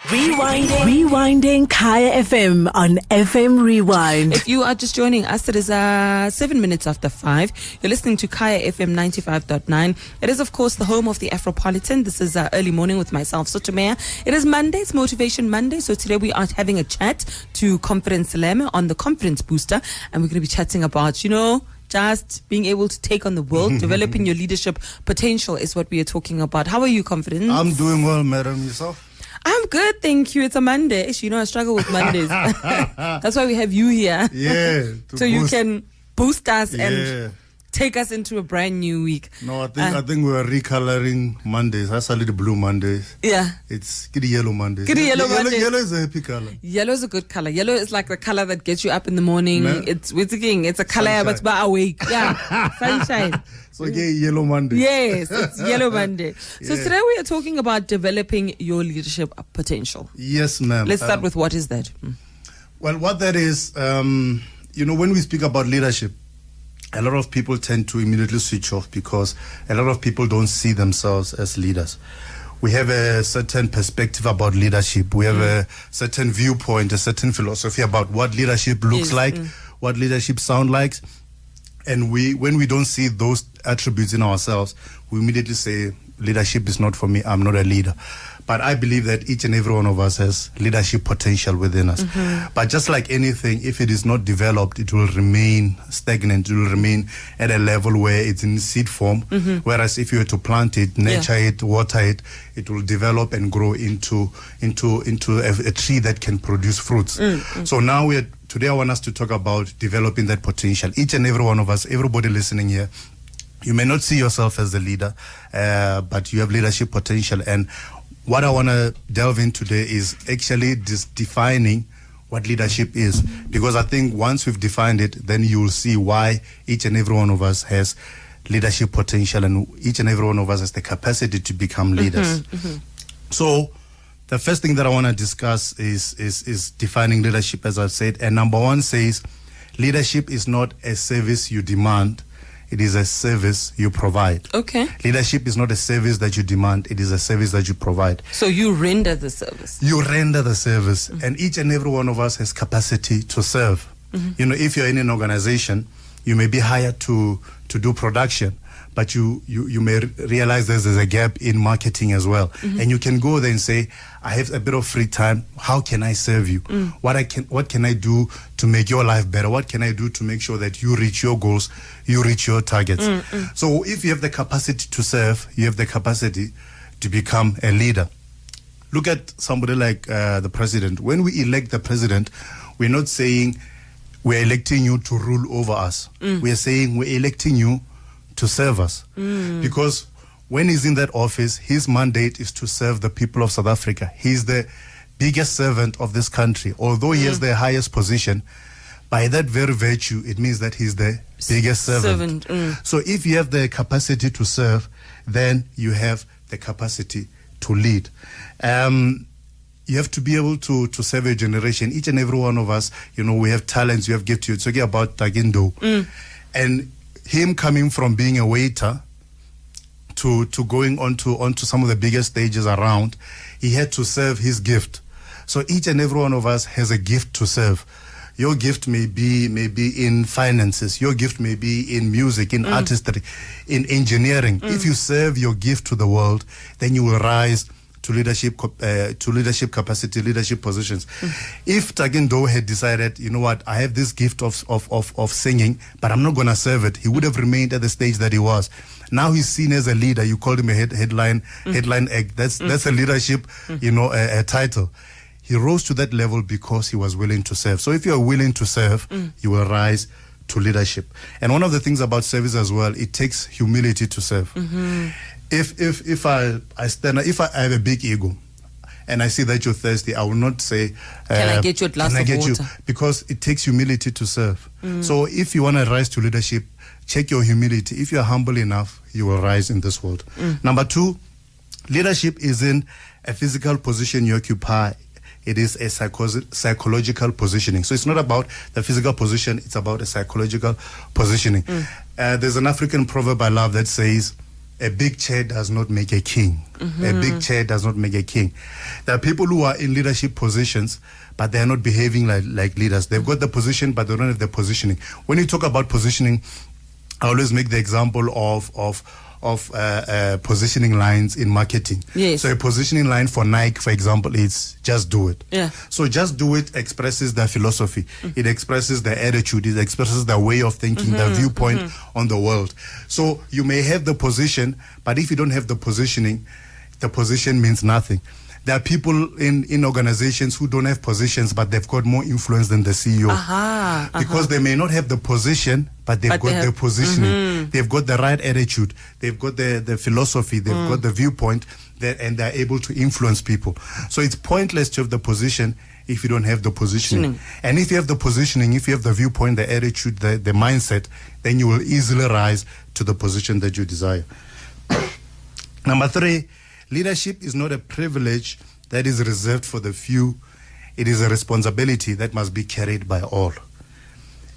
Rewinding Kaya FM on FM Rewind. If you are just joining us, it is 7 minutes after 5. You're listening to Kaya FM 95.9. It is, of course, the home of the Afropolitan. This is Early Morning with myself, Sotho Meyer. It is Monday. It's Motivation Monday. So today we are having a chat to Confidence Seleme on the Confidence Booster. And we're going to be chatting about, just being able to take on the world, developing your leadership potential is what we are talking about. How are you, Confidence? I'm doing well, madam. Yourself? I'm good, thank you. It's a Monday. I struggle with Mondays. That's why we have you here. Yeah. So you can boost us and take us into a brand new week. No, I think we are recoloring Mondays. That's a little blue Mondays. Yeah. It's kitty yellow Mondays. Yellow is a happy color. Yellow is a good color. Yellow is like the color that gets you up in the morning. No. It's a color that's awake. Yeah. Sunshine. So yellow Monday. Yes, it's yellow Monday. So today we are talking about developing your leadership potential. Yes, ma'am. Let's start with what is that? Well, what that is, when we speak about leadership, a lot of people tend to immediately switch off because a lot of people don't see themselves as leaders. We have a certain perspective about leadership. We have a certain viewpoint, a certain philosophy about what leadership looks like, what leadership sounds like. And when we don't see those attributes in ourselves, we immediately say, leadership is not for me, I'm not a leader. But I believe that each and every one of us has leadership potential within us. But just like anything, if it is not developed, it will remain stagnant. It will remain at a level where it's in seed form. Whereas if you were to plant it, nurture it, water it, it will develop and grow into a tree that can produce fruits. So now today I want us to talk about developing that potential. Each and every one of us, everybody listening here, you may not see yourself as a leader, but you have leadership potential. And what I want to delve in today is actually defining what leadership is. Because I think once we've defined it, then you will see why each and every one of us has leadership potential and each and every one of us has the capacity to become leaders. So the first thing that I want to discuss is defining leadership, as I've said. And number one says, leadership is not a service you demand. It is a service you provide. Okay. Leadership is not a service that you demand. It is a service that you provide. So you render the service. You render the service. And each and every one of us has capacity to serve. If you're in an organization, you may be hired to do production, but you may realize there's a gap in marketing as well. And you can go there and say, I have a bit of free time. How can I serve you? What can I do to make your life better? What can I do to make sure that you reach your goals, you reach your targets? So if you have the capacity to serve, you have the capacity to become a leader. Look at somebody like the president. When we elect the president, we're not saying we're electing you to rule over us. We're saying we're electing you to serve us. Because when he's in that office, his mandate is to serve the people of South Africa. He's the biggest servant of this country. Although he has the highest position, by that very virtue, it means that he's the biggest servant. So if you have the capacity to serve, then you have the capacity to lead. You have to be able to serve a generation. Each and every one of us, we have talents, we have gifts. You're talking about Tagindo. And him coming from being a waiter to going onto some of the biggest stages around, he had to serve his gift. So each and every one of us has a gift to serve. Your gift may be in finances. Your gift may be in music, in artistry, in engineering. If you serve your gift to the world, then you will rise to leadership capacity, leadership positions. If Tagindo had decided, I have this gift of singing, but I'm not going to serve it, he would have remained at the stage that he was. Now he's seen as a leader. You called him a headline egg. That's a leadership, a title. He rose to that level because he was willing to serve. So if you are willing to serve, you will rise to leadership. And one of the things about service as well, it takes humility to serve. If I have a big ego and I see that you're thirsty, I will not say, can I get you a glass of water? Because it takes humility to serve. So if you want to rise to leadership, check your humility. If you're humble enough, you will rise in this world. Number two, leadership isn't a physical position you occupy. It is a psychological positioning. So it's not about the physical position, it's about a psychological positioning. There's an African proverb I love that says, a big chair does not make a king. A big chair does not make a king. There are people who are in leadership positions, but they are not behaving like leaders. They've got the position, but they don't have the positioning. When you talk about positioning, I always make the example of positioning lines in marketing. Yes. So a positioning line for Nike, for example, is just do it. Yeah. So just do it expresses their philosophy. It expresses their attitude. It expresses their way of thinking, their viewpoint on the world. So you may have the position, but if you don't have the positioning, the position means nothing. There are people in organizations who don't have positions, but they've got more influence than the CEO. Because they may not have the position, but they've got the positioning. They've got the right attitude. They've got the philosophy. They've got the viewpoint, and they're able to influence people. So it's pointless to have the position if you don't have the positioning. And if you have the positioning, if you have the viewpoint, the attitude, the mindset, then you will easily rise to the position that you desire. Number 3, leadership is not a privilege that is reserved for the few. It is a responsibility that must be carried by all.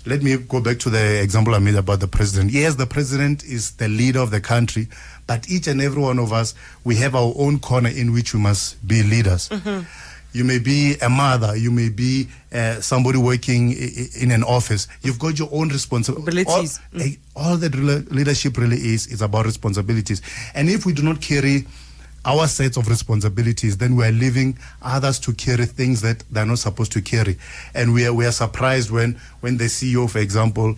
Let me go back to the example I made about the president. Yes, the president is the leader of the country, but each and every one of us, we have our own corner in which we must be leaders. You may be a mother, you may be somebody working in an office. You've got your own responsibilities. All that leadership really is about responsibilities. And if we do not carry our sets of responsibilities, then we are leaving others to carry things that they're not supposed to carry. And we are surprised when the CEO, for example,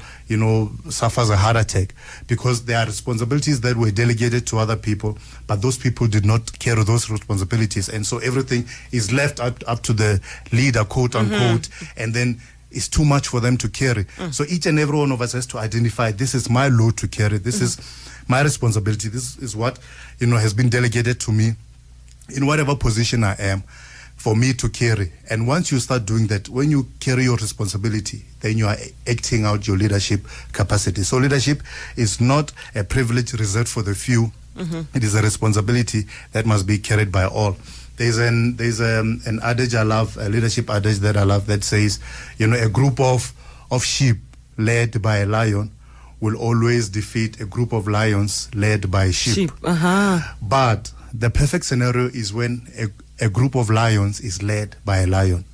suffers a heart attack, because there are responsibilities that were delegated to other people, but those people did not carry those responsibilities. And so everything is left up to the leader, quote unquote, and then it's too much for them to carry. So each and every one of us has to identify, this is my load to carry. This is my responsibility. This is what has been delegated to me in whatever position I am for me to carry. And once you start doing that, when you carry your responsibility, then you are acting out your leadership capacity. So leadership is not a privilege reserved for the few. It is a responsibility that must be carried by all. There's an adage I love, a leadership adage that I love, that says, a group of sheep led by a lion will always defeat a group of lions led by sheep. But the perfect scenario is when a group of lions is led by a lion.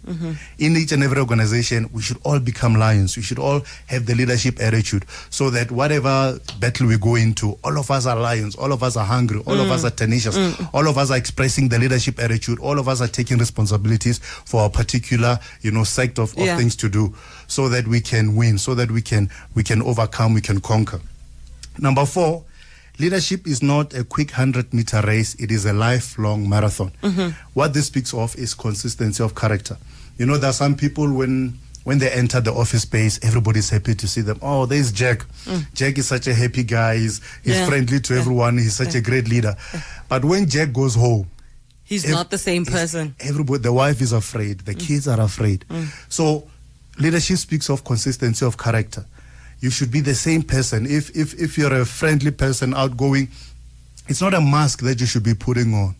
In each and every organization, we should all become lions. We should all have the leadership attitude, so that whatever battle we go into, all of us are lions, all of us are hungry, all of us are tenacious, all of us are expressing the leadership attitude, all of us are taking responsibilities for a particular sect of things to do, so that we can win, so that we can overcome, we can conquer. Number 4, leadership is not a quick 100-meter race. It is a lifelong marathon. What this speaks of is consistency of character. There are some people, when they enter the office space, everybody's happy to see them. Oh, there's Jack. Jack is such a happy guy. He's friendly to everyone. He's such a great leader. But when Jack goes home, he's not the same person. Everybody, the wife is afraid. The kids are afraid. So leadership speaks of consistency of character. You should be the same person. If you're a friendly person, outgoing, it's not a mask that you should be putting on.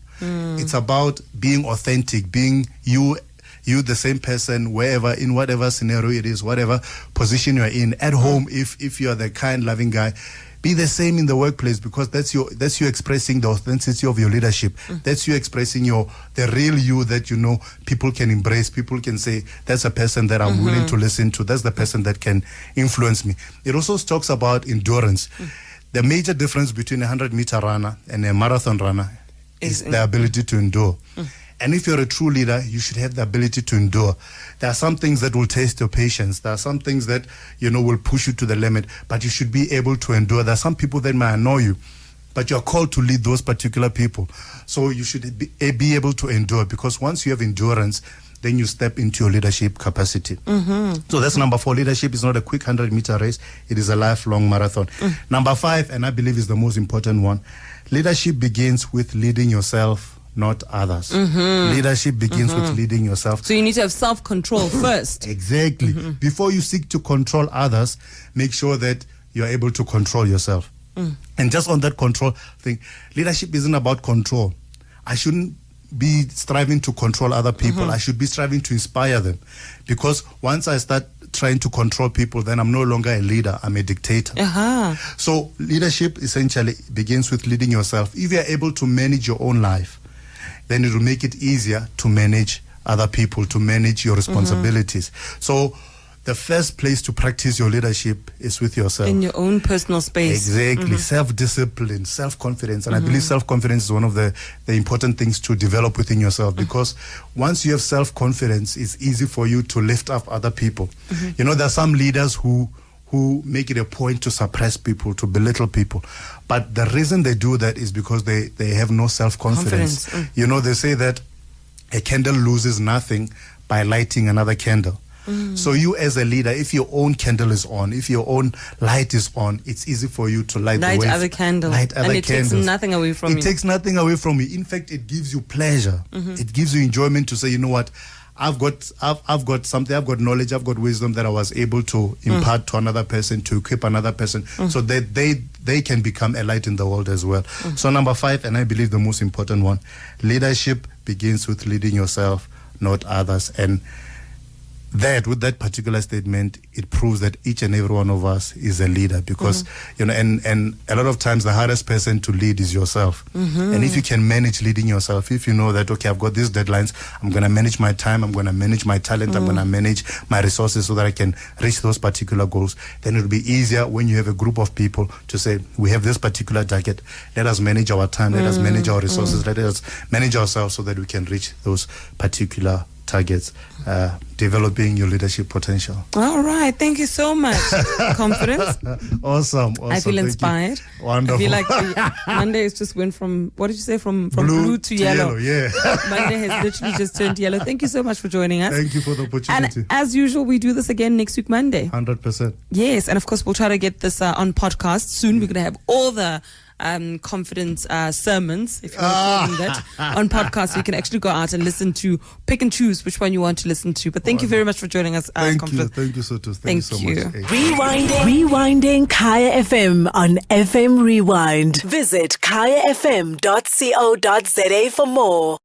It's about being authentic, being you the same person in whatever scenario it is, whatever position you're in. At home, if you're the kind, loving guy, be the same in the workplace, because that's you expressing the authenticity of your leadership. That's you expressing the real you that people can embrace. People can say, that's a person that I'm willing to listen to. That's the person that can influence me. It also talks about endurance. The major difference between a 100-meter runner and a marathon runner is the ability to endure. And if you're a true leader, you should have the ability to endure. There are some things that will test your patience. There are some things that, will push you to the limit, but you should be able to endure. There are some people that might annoy you, but you're called to lead those particular people. So you should be able to endure, because once you have endurance, then you step into your leadership capacity. So that's number 4. Leadership is not a quick 100-meter race. It is a lifelong marathon. Number 5, and I believe is the most important one, leadership begins with leading yourself, not others. Leadership begins with leading yourself. So you need to have self-control first. Exactly. Before you seek to control others, make sure that you're able to control yourself. And just on that control thing, leadership isn't about control. I shouldn't be striving to control other people. I should be striving to inspire them. Because once I start trying to control people, then I'm no longer a leader, I'm a dictator. So leadership essentially begins with leading yourself. If you're able to manage your own life, then it will make it easier to manage other people, to manage your responsibilities. So the first place to practice your leadership is with yourself. In your own personal space. Exactly. Self-discipline, self-confidence. And I believe self-confidence is one of the important things to develop within yourself, because once you have self-confidence, it's easy for you to lift up other people. You know, there are some leaders who make it a point to suppress people, to belittle people. But the reason they do that is because they have no self-confidence. You know, they say that a candle loses nothing by lighting another candle. So you as a leader, if your own candle is on, if your own light is on, it's easy for you to light other candles. And it takes nothing away from you. It takes nothing away from you. In fact, it gives you pleasure. It gives you enjoyment to say, you know what, I've got something, I've got knowledge, I've got wisdom that I was able to impart to another person, to equip another person, so that they can become a light in the world as well. So number 5, and I believe the most important one, leadership begins with leading yourself, not others. And with that particular statement, it proves that each and every one of us is a leader, because you know, and a lot of times the hardest person to lead is yourself. And if you can manage leading yourself, if you know that, okay, I've got these deadlines, I'm going to manage my time, I'm going to manage my talent, I'm going to manage my resources so that I can reach those particular goals, then it'll be easier when you have a group of people to say, we have this particular target, let us manage our time, let us manage our resources, let us manage ourselves so that we can reach those particular targets, developing your leadership potential. All right, thank you so much. Confidence. Awesome. I feel inspired. Wonderful. I feel like Monday has just went from, what did you say, from blue to yellow. Yeah. Monday has literally just turned yellow. Thank you so much for joining us. Thank you for the opportunity. And as usual, we do this again next week, Monday. 100%. Yes, and of course, we'll try to get this on podcast soon. We're going to have all the confidence sermons, if you want to call them that, on podcasts. You can actually go out and pick and choose which one you want to listen to. But thank you very much for joining us. Thank you, Sotho. Thank you so much. Rewinding Kaya FM on FM Rewind. Visit kayafm.co.za for more.